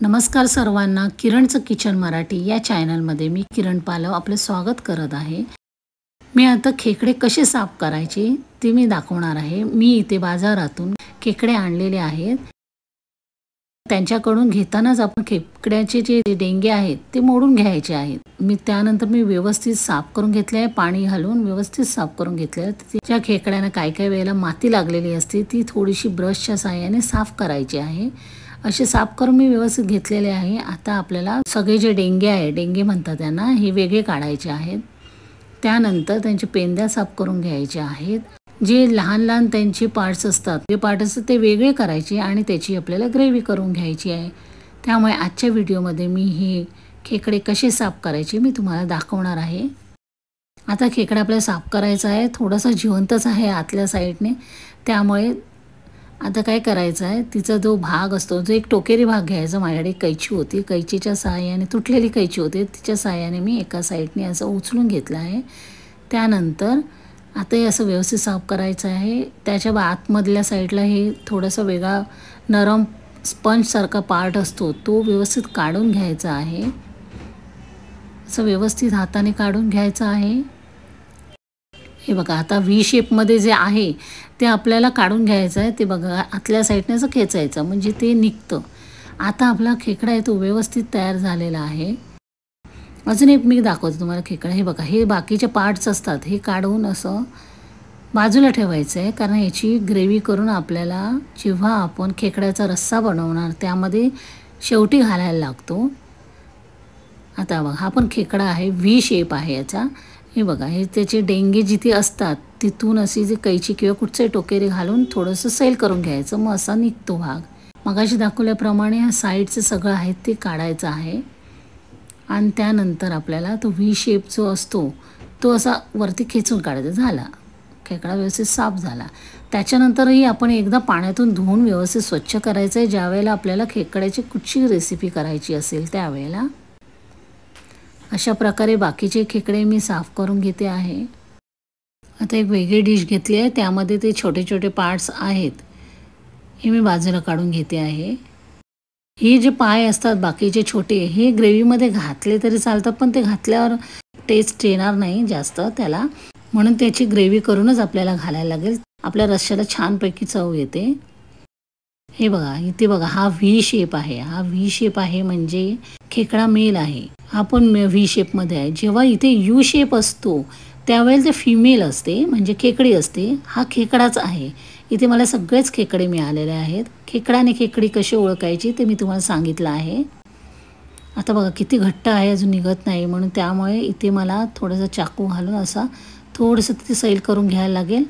नमस्कार सर्वांना, किरणचं किचन मराठी या चॅनलमध्ये मी किरण पालव आपले स्वागत करत आहे। मी आता खेकडे कसे साफ करायचे ते मी दाखवणार आहे। मी इथे बाजारातून खेकडे आणलेले आहेत। त्यांच्याकडून घेतानाच आपण खेकड्याचे जे डेंगे आहेत ते मोडून घ्यायचे आहेत। मी व्यवस्थित साफ करून घेतले आहे, पाणी घालून व्यवस्थित साफ करून घेतले आहे। ज्या खेकड्यांना काय वेळेला माती लागलेली असते ती थोडीशी ब्रशच्या सहाय्याने साफ करायची आहे। असे साफ करून मी व्यवस्थित घेतलेले आहे। आता आपल्याला सगळे जे डेंगे आहे, डेंगे म्हणतात त्यांना, हे वेगळे काढायचे आहेत। त्यानंतर त्यांचे पेंद्या साफ करून घ्यायचे आहेत। जे लहान त्यांचे पार्ट्स असतात, ते पार्ट्स ते वेगळे करायचे आणि त्याची आपल्याला ग्रेव्ही करून घ्यायची आहे। त्यामुळे आजच्या व्हिडिओमध्ये मी हे खेकडे कसे साफ करायचे मी तुम्हाला दाखवणार आहे। आता खेकडा आपल्याला साफ करायचा आहे, थोडासा जिवंतच आहे आतल्या साईडने। त्यामुळे आता काय करायचं आहे, तिचा जो भाग असतो, जो एक टोकेरी भाग घ्यायचा। माझ्याकडे कैची होती, कैचीच्या सहाय्याने, तुटलेली कैची होती, तिच्या सहाय्याने मी एका साईडने असं उचलून घेतलं आहे। त्यानंतर आता हे असं व्यवस्थित साफ करायचं आहे। त्याच्या आतमधल्या साईडला हे थोडासा वेगळा नरम स्पंजसारखा पार्ट असतो, तो व्यवस्थित काढून घ्यायचा आहे। असं व्यवस्थित हाताने काढून घ्यायचं आहे। हे बघा, आता व्ही शेपमध्ये जे आहे ते आपल्याला काढून घ्यायचं आहे। ते बघा, आतल्या साईडने असं खेचायचं म्हणजे ते निघतं। आता आपला खेकडा आहे तो व्यवस्थित तयार झालेला आहे। अजून एक मी दाखवते तुम्हाला खेकडा। हे बघा, हे बाकीचे पार्ट्स असतात, हे काढून असं बाजूला ठेवायचं आहे, कारण याची ग्रेव्ही करून आपल्याला जेव्हा आपण खेकड्याचा रस्सा बनवणार त्यामध्ये शेवटी घालायला लागतो। आता बघा, हा पण खेकडा आहे, व्ही शेप आहे याचा। हे बघा, हे त्याचे डेंगे जिथे असतात तिथून अशी जी कैची किंवा कुठचे टोकेरी घालून थोडंसं सैल करून घ्यायचं, मग असा निघतो भाग। मगाशी दाखवल्याप्रमाणे ह्या साईडचं सगळं आहे ते काढायचं आहे। आणि त्यानंतर आपल्याला तो व्ही शेप जो असतो तो असा वरती खेचून काढायचा। झाला, खेकडा व्यवस्थित साफ झाला। त्याच्यानंतरही आपण एकदा पाण्यातून धुवून व्यवस्थित स्वच्छ करायचं आहे। ज्यावेळेला आपल्याला खेकड्याची कुठची रेसिपी करायची असेल त्यावेळेला अशा प्रकारे बाकीचे खेकडे मी साफ करून घेते आहे। आता एक वेगळी डिश घेतली आहे, त्यामध्ये ते छोटे छोटे पार्ट्स आहेत, हे मी बाजूला काढून घेते आहे। हे जे पाय असतात बाकीचे छोटे, हे ग्रेव्हीमध्ये घातले तरी चालतात, पण ते घातल्यावर टेस्ट येणार नाही जास्त त्याला, म्हणून त्याची ग्रेव्ही करूनच आपल्याला घालायला लागेल। आपल्या रश्श्याला छानपैकी चव येते। हे बघा, इथे बघा, हा व्ही शेप आहे। हा व्ही शेप आहे म्हणजे खेकडा मेल आहे, हा पण व्ही शेपमध्ये आहे। जेव्हा इथे यू शेप असतो त्यावेळेला ते फिमेल असते, म्हणजे खेकडी असते। हा खेकडाच आहे। इथे मला सगळेच खेकडे मिळालेले आहेत। खेकडा आणि खेकडी कशी ओळखायची ते मी तुम्हाला सांगितलं आहे। आता बघा, किती घट्ट आहे, अजून निघत नाही, म्हणून त्यामुळे इथे मला थोडंसं चाकू घालून असा थोडंसं तिथे सैल करून घ्यायला लागेल।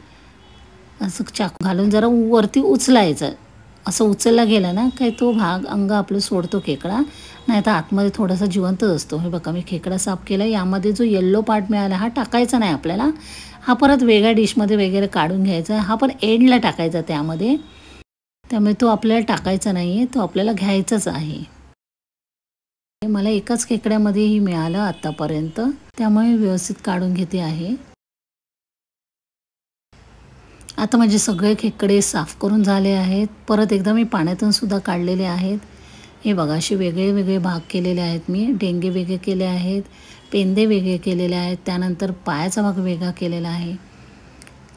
असं चाकू घालून जरा वरती उचलायचं, असं उचलला गेला ना काय तो भाग अंग आपलं सोडतो खेकडा, नाही तर आतमध्ये थोडासा जिवंतच असतो। हे बघा, मी खेकडा साफ केला। यामध्ये जो येल्लो पार्ट मिळाला हा टाकायचा नाही आपल्याला, हा परत वेगळ्या डिशमध्ये वगैरे काढून घ्यायचा। हा पण एंडला टाकायचा त्यामध्ये, त्यामुळे तो आपल्याला टाकायचा नाही आहे, तो आपल्याला घ्यायचाच आहे। मला एकाच खेकड्यामध्येही मिळालं आतापर्यंत, त्यामुळे व्यवस्थित काढून घेते आहे। आता माझे सगळे खेकडे साफ करून झाले आहेत। परत एकदा मी पाण्यातून सुद्धा काढलेले आहेत। हे बघा, असे वेगळे वेगळे भाग केलेले आहेत मी। डेंगे वेगळे केले आहेत, पेंदे वेगळे केलेले आहेत, त्यानंतर पायाचा भाग वेगळा केलेला आहे।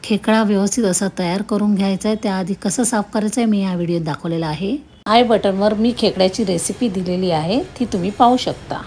खेकडा व्यवस्थित असा तयार करून घ्यायचा आहे। त्याआधी कसं साफ करायचं आहे मी या व्हिडिओत दाखवलेलं आहे। आय बटनवर मी खेकड्याची रेसिपी दिलेली आहे, ती तुम्ही पाहू शकता।